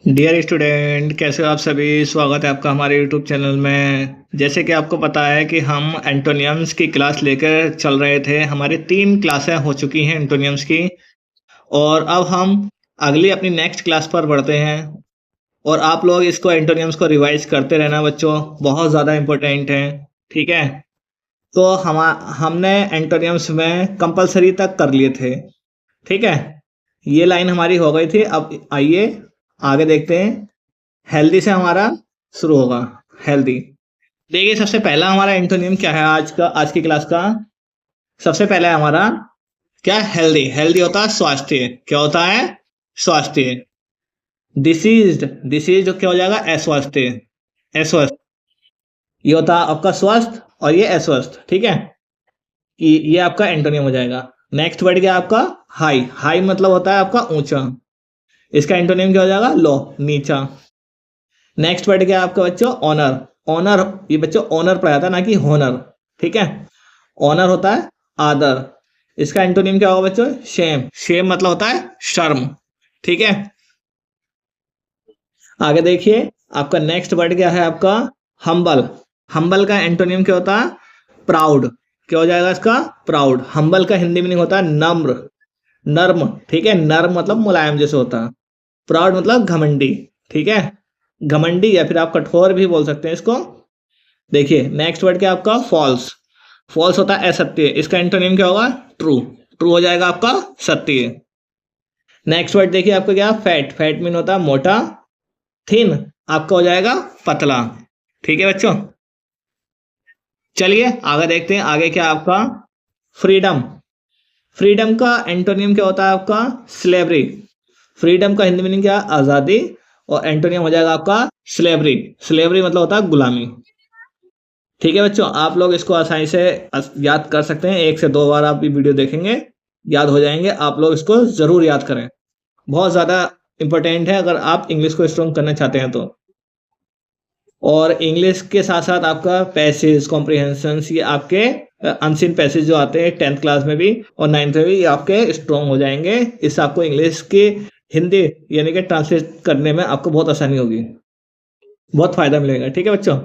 Dear student, कैसे हो आप सभी। स्वागत है आपका हमारे यूट्यूब चैनल में। जैसे कि आपको पता है कि हम एंटोनियम्स की क्लास लेकर चल रहे थे। हमारी 3 क्लासें हो चुकी हैं एंटोनियम्स की, और अब हम अगली अपनी नेक्स्ट क्लास पर बढ़ते हैं। और आप लोग इसको एंटोनियम्स को रिवाइज करते रहना बच्चों, बहुत ज़्यादा इम्पोर्टेंट है। ठीक है, तो हमने एंटोनियम्स में कंपलसरी तक कर लिए थे। ठीक है, ये लाइन हमारी हो गई थी। अब आइए आगे देखते हैं। हेल्दी से हमारा शुरू होगा। हेल्दी, देखिए सबसे पहला हमारा एंटोनियम क्या है आज की क्लास का। सबसे पहला है हमारा क्या, हेल्दी। हेल्दी होता है स्वास्थ्य। क्या होता है? स्वास्थ्य। डिसीज्ड, डिसीज क्या हो जाएगा? अस्वस्थ। अस्वस्थ, ये होता है आपका स्वस्थ, और ये अस्वस्थ। ठीक है, ये आपका एंटोनियम हो जाएगा। नेक्स्ट वर्ड क्या आपका? हाई। हाई मतलब होता है आपका ऊंचा। इसका एंटोनियम क्या हो जाएगा? लो, नीचा। नेक्स्ट वर्ड क्या है आपका बच्चों? ऑनर। ऑनर, ये बच्चों ऑनर पढ़ाया था ना कि होनर। ठीक है, ऑनर होता है आदर। इसका एंटोनिम क्या होगा बच्चों? शेम। शेम मतलब होता है शर्म। ठीक है, आगे देखिए। आपका नेक्स्ट वर्ड क्या है आपका? हम्बल। हम्बल का एंटोनिम क्या होता है? प्राउड। क्या हो जाएगा इसका? प्राउड। हम्बल का हिंदी मीनिंग होता है नम्र, नर्म। ठीक है, नर्म मतलब मुलायम जैसे होता है। प्राउड मतलब घमंडी। ठीक है, घमंडी, या फिर आप कठोर भी बोल सकते हैं इसको। देखिए नेक्स्ट वर्ड क्या आपका? फॉल्स। फॉल्स होता है असत्य। इसका एंटोनिम क्या होगा? ट्रू। ट्रू हो जाएगा आपका सत्य। नेक्स्ट वर्ड देखिए आपका क्या? फैट। फैट मीन होता है मोटा। थिन आपका हो जाएगा पतला। ठीक है बच्चों, चलिए आगे देखते हैं। आगे क्या आपका? फ्रीडम। फ्रीडम का एंटोनियम क्या होता है आपका? स्लेवरी। फ्रीडम का हिंदी मीनिंग क्या? आजादी। और एंटोनियम हो जाएगा आपका स्लेवरी। स्लेवरी मतलब होता है गुलामी। ठीक है बच्चों, आप लोग इसको आसानी से याद कर सकते हैं। 1 से 2 बार आप ये वीडियो देखेंगे, याद हो जाएंगे। आप लोग इसको जरूर याद करें, बहुत ज़्यादा इंपॉर्टेंट है अगर आप इंग्लिश को स्ट्रॉन्ग करना चाहते हैं तो। और इंग्लिश के साथ साथ आपका पैसेज कॉम्प्रिहेंशन, ये आपके अनसीन पैसेज जो आते हैं 10th क्लास में भी और 9th में भी, ये आपके स्ट्रॉन्ग हो जाएंगे। इससे आपको इंग्लिश की हिंदी यानी कि ट्रांसलेट करने में आपको बहुत आसानी होगी, बहुत फायदा मिलेगा। ठीक है बच्चों,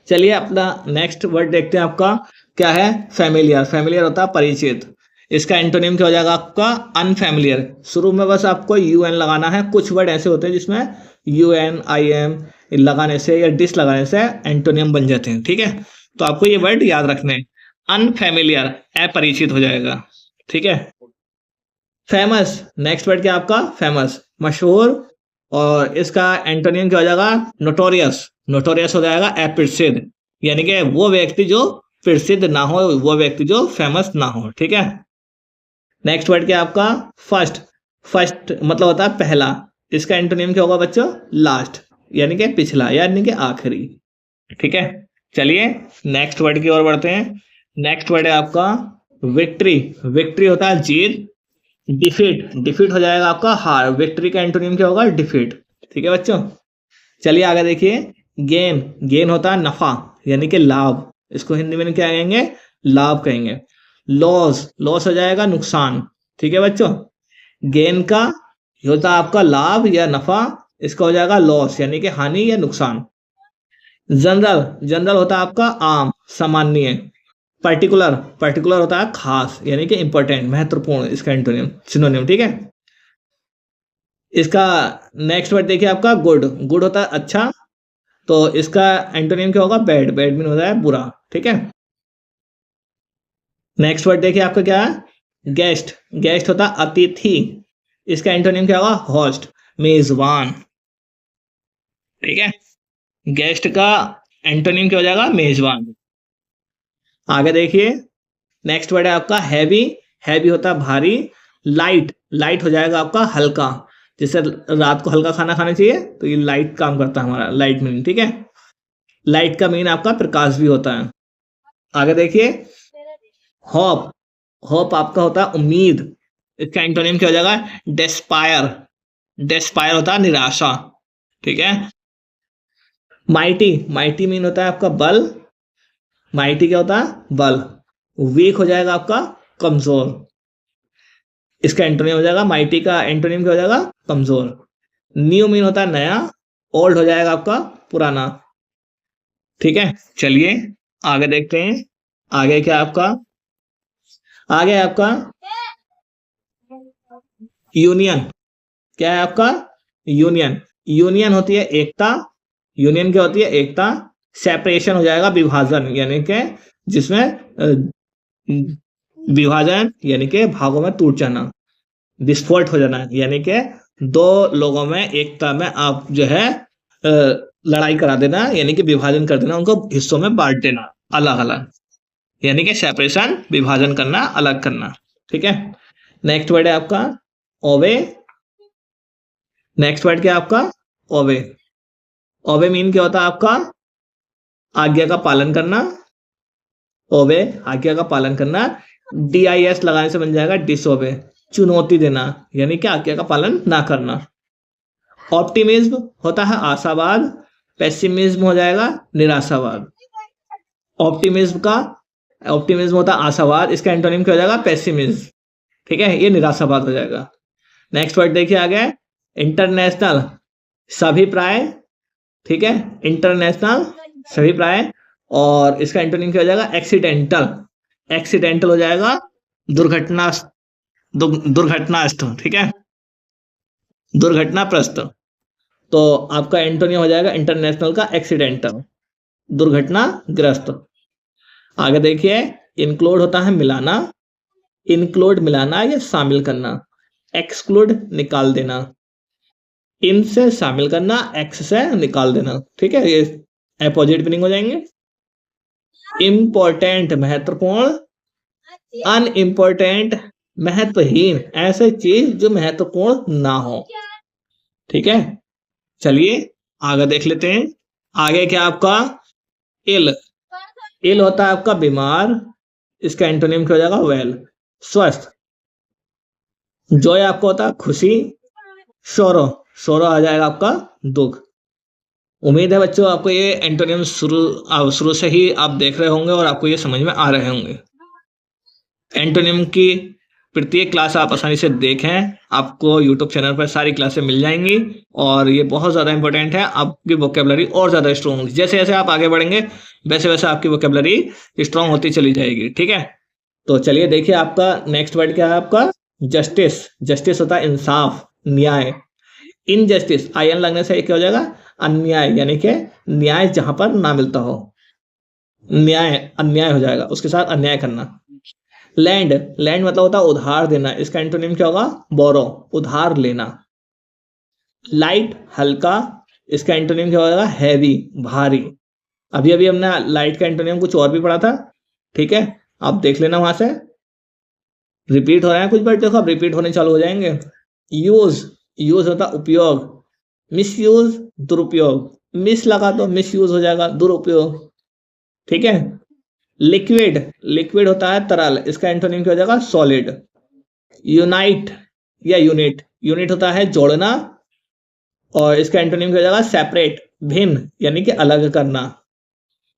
चलिए अपना नेक्स्ट वर्ड देखते हैं। आपका क्या है? फैमिलियर। फैमिलियर होता है परिचित। इसका एंटोनिम क्या हो जाएगा आपका? अनफैमिलियर। शुरू में बस आपको यू एन लगाना है। कुछ वर्ड ऐसे होते हैं जिसमें यू एन आई एम लगाने से या डिस लगाने से एंटोनियम बन जाते हैं। ठीक है, तो आपको ये वर्ड याद रखने हैं। अनफैमिलियर, अपरिचित हो जाएगा। ठीक है, फेमस। नेक्स्ट वर्ड क्या आपका? फेमस, मशहूर। और इसका एंटोनियम क्या हो जाएगा? नोटोरियस। नोटोरियस हो जाएगा अप्रसिद्ध, यानी कि वो व्यक्ति जो प्रसिद्ध ना हो, वो व्यक्ति जो फेमस ना हो। ठीक है, नेक्स्ट वर्ड क्या आपका? फर्स्ट। फर्स्ट मतलब होता है पहला। इसका एंटोनियम क्या होगा बच्चों? लास्ट, यानी कि पिछला, यानी कि आखिरी। ठीक है, चलिए नेक्स्ट वर्ड की ओर बढ़ते हैं। नेक्स्ट वर्ड है आपका विक्ट्री। विक्ट्री होता है जीत। डिफीट। डिफीट हो जाएगा आपका हार। विक्ट्री का एंटोनियम क्या होगा? डिफीट। ठीक है बच्चों, चलिए आगे देखिए। गेन। गेन होता है नफा, यानी कि लाभ। इसको हिंदी में क्या कहेंगे? लाभ कहेंगे। लॉस। लॉस हो जाएगा नुकसान। ठीक है बच्चों, गेन का ये होता है आपका लाभ या नफा। इसका हो जाएगा लॉस, यानी कि हानि या नुकसान। जनरल। जनरल होता है आपका आम, सामान्य। पर्टिकुलर। पर्टिकुलर होता है खास, यानी कि इंपॉर्टेंट, महत्वपूर्ण। इसका एंटोनियम सिनोनिम। ठीक है, इसका नेक्स्ट वर्ड देखिए आपका गुड। गुड होता है अच्छा, तो इसका एंटोनियम क्या होगा? बैड। बैड मीन होता है बुरा। ठीक है, नेक्स्ट वर्ड देखिए आपका क्या है? गेस्ट। गेस्ट होता है अतिथि। इसका एंटोनियम क्या होगा? होस्ट, मेजबान। ठीक है, गेस्ट का एंटोनियम क्या हो जाएगा? मेजबान। आगे देखिए, नेक्स्ट वर्ड है आपका हैवी। हैवी होता है भारी। लाइट। लाइट हो जाएगा आपका हल्का। जैसे रात को हल्का खाना खाना चाहिए, तो ये लाइट काम करता है हमारा, लाइट मीनिंग। ठीक है, लाइट का मीन आपका प्रकाश भी होता है। आगे देखिए, होप। होप आपका होता है उम्मीद। इसका एंटोनिम क्या हो जाएगा? डेस्पायर। डेस्पायर होता है निराशा। ठीक है, माइटी। माइटी मीन होता है आपका बल। माइटी क्या होता है? बल। वीक हो जाएगा आपका कमजोर। इसका एंटोनिम हो जाएगा, माइटी का एंटोनिम क्या हो जाएगा? कमजोर। न्यू मीन होता है नया, ओल्ड हो जाएगा आपका पुराना। ठीक है, चलिए आगे देखते हैं। आगे क्या आपका, आगे आपका यूनियन। क्या है आपका, यूनियन। यूनियन होती है एकता, यूनियन क्या होती है, एकता। सेपरेशन हो जाएगा विभाजन, यानी कि जिसमें विभाजन यानी कि भागों में टूट जाना, विस्फोट हो जाना, यानी कि दो लोगों में एकता में आप जो है लड़ाई करा देना, यानी कि विभाजन कर देना, उनको हिस्सों में बांट देना अलग अलग, यानी कि सेपरेशन, विभाजन करना, अलग करना। ठीक है, नेक्स्ट वर्ड है आपका ओवे। नेक्स्ट वर्ड क्या है आपका, ओवे। ओवे मीन क्या होता है आपका, आज्ञा का पालन करना। ओवे आज्ञा का पालन करना। DIS लगाने से बन जाएगा डिसओबे, चुनौती देना, यानी कि आज्ञा का पालन ना करना। ऑप्टिमिज्म होता है आशावाद, पेसिमिज्म हो जाएगा निराशावाद। ऑप्टिमिज्म का, ऑप्टिमिज्म होता है आशावाद, इसका एंटोनिम क्या हो जाएगा, पेसिमिज्म। ठीक है, ये निराशावाद हो जाएगा। नेक्स्ट वर्ड देखिए आगे, इंटरनेशनल, सभी प्राय। ठीक है, इंटरनेशनल सभी प्राय, और इसका एंटोनिम क्या हो जाएगा, एक्सीडेंटल। एक्सीडेंटल हो जाएगा दुर्घटना, दुर्घटनास्थ। ठीक है, दुर्घटनाप्रस्त। तो आपका एंटोनिम हो जाएगा इंटरनेशनल का एक्सीडेंटल, दुर्घटनाग्रस्त। आगे देखिए, इंक्लूड होता है मिलाना, इंक्लूड मिलाना या शामिल करना। एक्सक्लूड निकाल देना, इन से शामिल करना, एक्स से निकाल देना। ठीक है, ये अपोजिट मीनिंग हो जाएंगे। इम्पोर्टेंट महत्वपूर्ण, अनइम्पोर्टेंट महत्वहीन, ऐसे चीज जो महत्वपूर्ण ना हो। ठीक है, चलिए आगे देख लेते हैं। आगे क्या आपका, इल। इल होता है आपका बीमार, इसका एंटोनिम क्या हो जाएगा, वेल, स्वस्थ। जॉय आपको होता है खुशी, शोरो, शोरो आ जाएगा आपका दुख। उम्मीद है बच्चों आपको ये एंटोनिम शुरू से ही आप देख रहे होंगे और आपको ये समझ में आ रहे होंगे। एंटोनिम की प्रत्येक क्लास आप आसानी से देखें, आपको यूट्यूब चैनल पर सारी क्लासें मिल जाएंगी, और ये बहुत ज़्यादा इंपॉर्टेंट है। आपकी वोकेबलरी और ज़्यादा स्ट्रॉन्ग होगी, जैसे जैसे आप आगे बढ़ेंगे वैसे वैसे आपकी वोकेबलरी स्ट्रॉन्ग होती चली जाएगी। ठीक है, तो चलिए देखिए आपका नेक्स्ट वर्ड क्या है आपका, जस्टिस। जस्टिस होता है इंसाफ, न्याय। इनजस्टिस, IN लगने से क्या हो जाएगा, अन्याय, यानी कि न्याय जहां पर ना मिलता हो, न्याय अन्याय हो जाएगा, उसके साथ अन्याय करना। लैंड, लैंड मतलब होता है उधार देना, इसका एंटोनिम क्या होगा, बोरो, उधार लेना। लाइट हल्का, इसका एंटोनिम क्या होगा, हैवी, भारी। अभी अभी हमने लाइट का एंटोनिम कुछ और भी पढ़ा था। ठीक है, आप देख लेना वहां से, रिपीट हो रहा है कुछ वर्ड, देखो अब रिपीट होने चालू हो जाएंगे। यूज, यूज होता उपयोग। मिस यूज, दुरुपयोग। मिस लगा तो मिस यूज हो जाएगा, दुरुपयोग। ठीक है, लिक्विड, लिक्विड होता है तरल, इसका एंटोनिम क्या हो जाएगा, सॉलिड। यूनाइट या यूनिट, यूनिट होता है जोड़ना, और इसका एंटोनिम क्या हो जाएगा, सेपरेट, भिन्न, यानी कि अलग करना।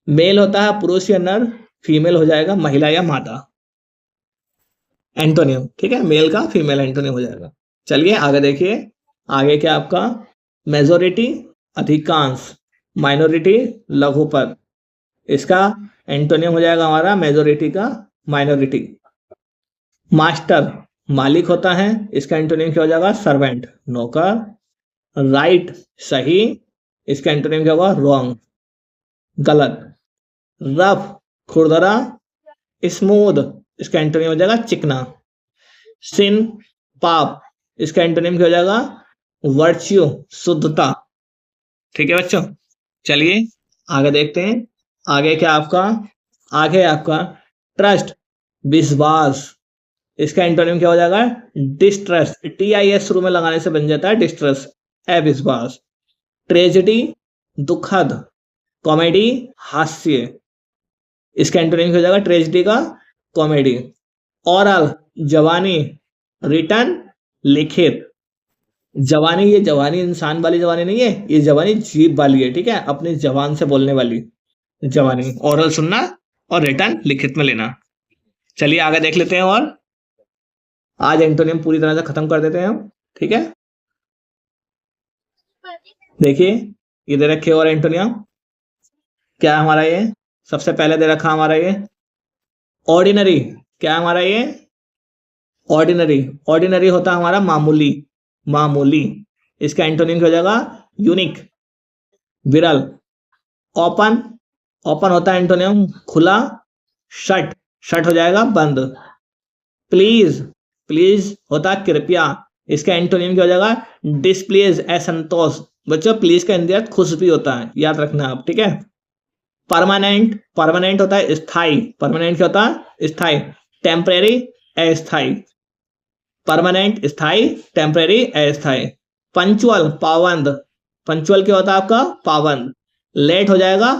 मेल होता है पुरुष या नर, फीमेल हो जाएगा महिला या मादा, एंटोनिम। ठीक है, मेल का फीमेल एंटोनिम हो जाएगा। चलिए आगे देखिए, आगे क्या आपका, मेजोरिटी अधिकांश, माइनॉरिटी लघुपद, इसका एंटोनिम हो जाएगा हमारा मेजोरिटी का माइनॉरिटी। मास्टर मालिक होता है, इसका एंटोनिम क्या हो जाएगा, सर्वेंट, नौकर। राइट सही, इसका एंटोनिम क्या होगा, रॉन्ग, गलत। रफ खुरदरा, स्मूथ, इसका एंटोनिम हो जाएगा चिकना। सिन पाप, इसका एंटोनिम क्या हो जाएगा, वर्च्यू, शुद्धता। ठीक है बच्चों, चलिए आगे देखते हैं। आगे क्या आपका, आगे आपका ट्रस्ट, विश्वास, इसका एंटोनिम क्या हो जाएगा, डिस्ट्रस्ट। TIS शुरू में लगाने से बन जाता है डिस्ट्रस्ट, अविश्वास। ट्रेजेडी दुखद, कॉमेडी हास्य, इसका एंटोनिम क्या हो जाएगा, ट्रेजेडी का कॉमेडी। ओरल जवानी, रिटन लिखित। जवानी, ये जवानी इंसान वाली जवानी नहीं है, ये जवानी जीभ वाली है। ठीक है, अपनी जबान से बोलने वाली जवानी। ओरल सुनना और रिटन लिखित में लेना। चलिए आगे देख लेते हैं, और आज एंटोनिम पूरी तरह से खत्म कर देते हैं हम। ठीक है, देखिए ये दे रखे और एंटोनियम क्या है हमारा ये, सबसे पहले दे रखा हमारा ये ऑर्डिनरी। क्या है हमारा ये ऑर्डिनरी। ऑर्डिनरी होता है हमारा मामूली, मामूली। इसका एंटोनिम क्या हो जाएगा, यूनिक, विरल। ओपन, ओपन होता है एंटोनियम खुला। शट, शट हो जाएगा बंद। प्लीज, प्लीज होता है कृपया। इसका एंटोनिम क्या हो जाएगा, डिसप्लीज, असंतोष। बच्चों प्लीज का हिंदी खुश भी होता है, याद रखना आप, ठीक है। परमानेंट, परमानेंट होता है स्थाई। परमानेंट क्या होता है, स्थाई। टेम्परेरी, अस्थाई। परमानेंट स्थाई, टेम्परेरी अस्थाई। पंचुअल, पाबंद। पंचुअल क्या होता है आपका, पाबंद। लेट हो जाएगा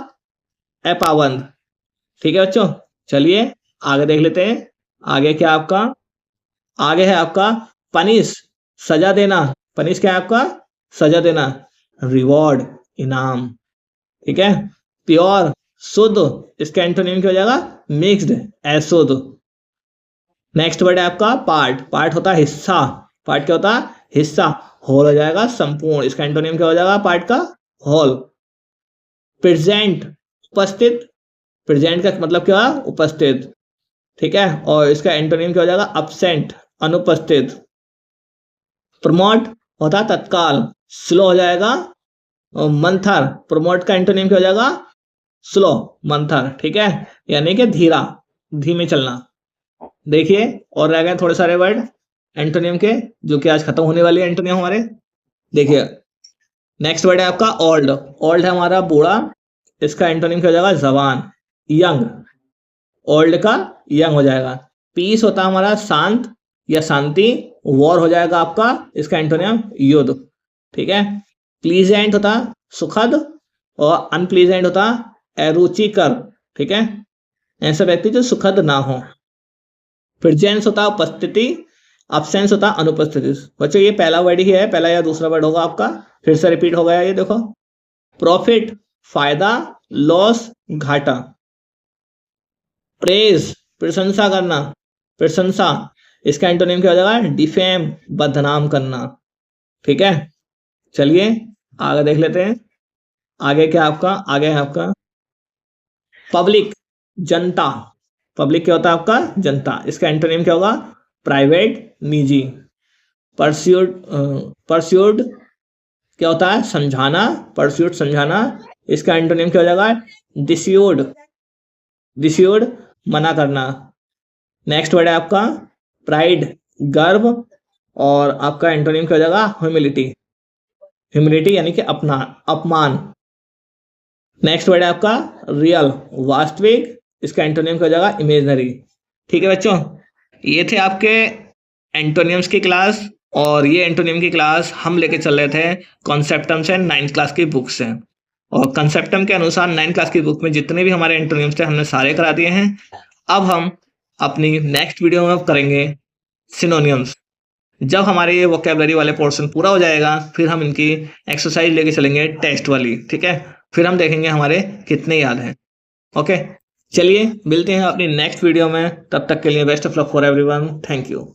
अपाबंद। ठीक है बच्चों, चलिए आगे देख लेते हैं। आगे क्या आपका, आगे है आपका पनिश, सजा देना। पनिश क्या है आपका, सजा देना। रिवॉर्ड, इनाम। ठीक है। प्योर, शुद्ध। इसका एंटोनिम क्या हो जाएगा, मिक्स्ड, अशुद्ध। नेक्स्ट वर्ड है आपका पार्ट। पार्ट होता है हिस्सा। पार्ट क्या होता है, हिस्सा। होल हो जाएगा संपूर्ण। इसका एंटोनिम क्या हो जाएगा पार्ट का, होल। प्रेजेंट, उपस्थित। प्रेजेंट का मतलब क्या है, उपस्थित। ठीक है। और इसका एंटोनिम क्या हो जाएगा, अब्सेंट, अनुपस्थित। प्रमोट होता है तत्काल। स्लो हो जाएगा मंथर। प्रमोट का एंटोनिम क्या हो जाएगा, स्लो, मंथर। ठीक है, यानी कि धीरा, धीमे चलना। देखिए और रह गए थोड़े सारे वर्ड एंटोनियम के, जो कि आज खत्म होने वाली है एंटोनियम हमारे। देखिए नेक्स्ट वर्ड है आपका ओल्ड। ओल्ड है हमारा बूढ़ा। इसका एंटोनिम क्या हो जाएगा, जवान, यंग। ओल्ड का यंग हो जाएगा। पीस होता है हमारा शांत या शांति। वॉर हो जाएगा आपका, इसका एंटोनियम युद्ध। ठीक है। प्लीजेंट होता सुखद और अनप्लीजेंट होता अरुचिकर। ठीक है, ऐसा व्यक्ति जो सुखद ना हो। प्रेजेंस होता है उपस्थिति, अब्सेंस होता है अनुपस्थिति। बच्चों ये पहला वर्ड ही है, पहला या दूसरा वर्ड होगा आपका, फिर से रिपीट हो गया ये देखो। प्रॉफिट, फायदा। लॉस, घाटा। प्रेज, प्रशंसा करना, प्रशंसा। इसका एंटोनिम क्या हो जाएगा, डिफेम, बदनाम करना। ठीक है, चलिए आगे देख लेते हैं। आगे क्या आपका, आगे है आपका पब्लिक, जनता। पब्लिक क्या होता है आपका, जनता। इसका एंटोनिम क्या होगा, प्राइवेट, निजी। परस्यूट, परस्यूट क्या होता है, समझाना, परस्यूट समझाना। इसका एंटोनिम क्या हो जाएगा, डिस्यूड, डिस्यूड मना करना। नेक्स्ट वर्ड है आपका प्राइड, गर्व। और आपका एंटोनिम क्या हो जाएगा, ह्यूमिलिटी। ह्यूमिलिटी यानी कि अपना, अपमान। नेक्स्ट वर्ड है आपका रियल, वास्तविक। इसका एंटोनियम क्या हो जाएगा, इमेजनरी। ठीक है बच्चों, ये थे आपके एंटोनियम्स की क्लास। और ये एंटोनियम की क्लास हम लेके चल रहे थे कॉन्सेप्टम से, 9th क्लास की बुक से। और कंसेप्टम के अनुसार 9th क्लास की बुक में जितने भी हमारे एंटोनियम्स थे हमने सारे करा दिए हैं। अब हम अपनी नेक्स्ट वीडियो में करेंगे सिनोनियम्स। जब हमारे ये वोकैबुलरी वाले पोर्शन पूरा हो जाएगा फिर हम इनकी एक्सरसाइज लेके चलेंगे टेस्ट वाली। ठीक है, फिर हम देखेंगे हमारे कितने याद हैं। ओके, चलिए मिलते हैं अपनी नेक्स्ट वीडियो में। तब तक के लिए best of luck for everyone. Thank you.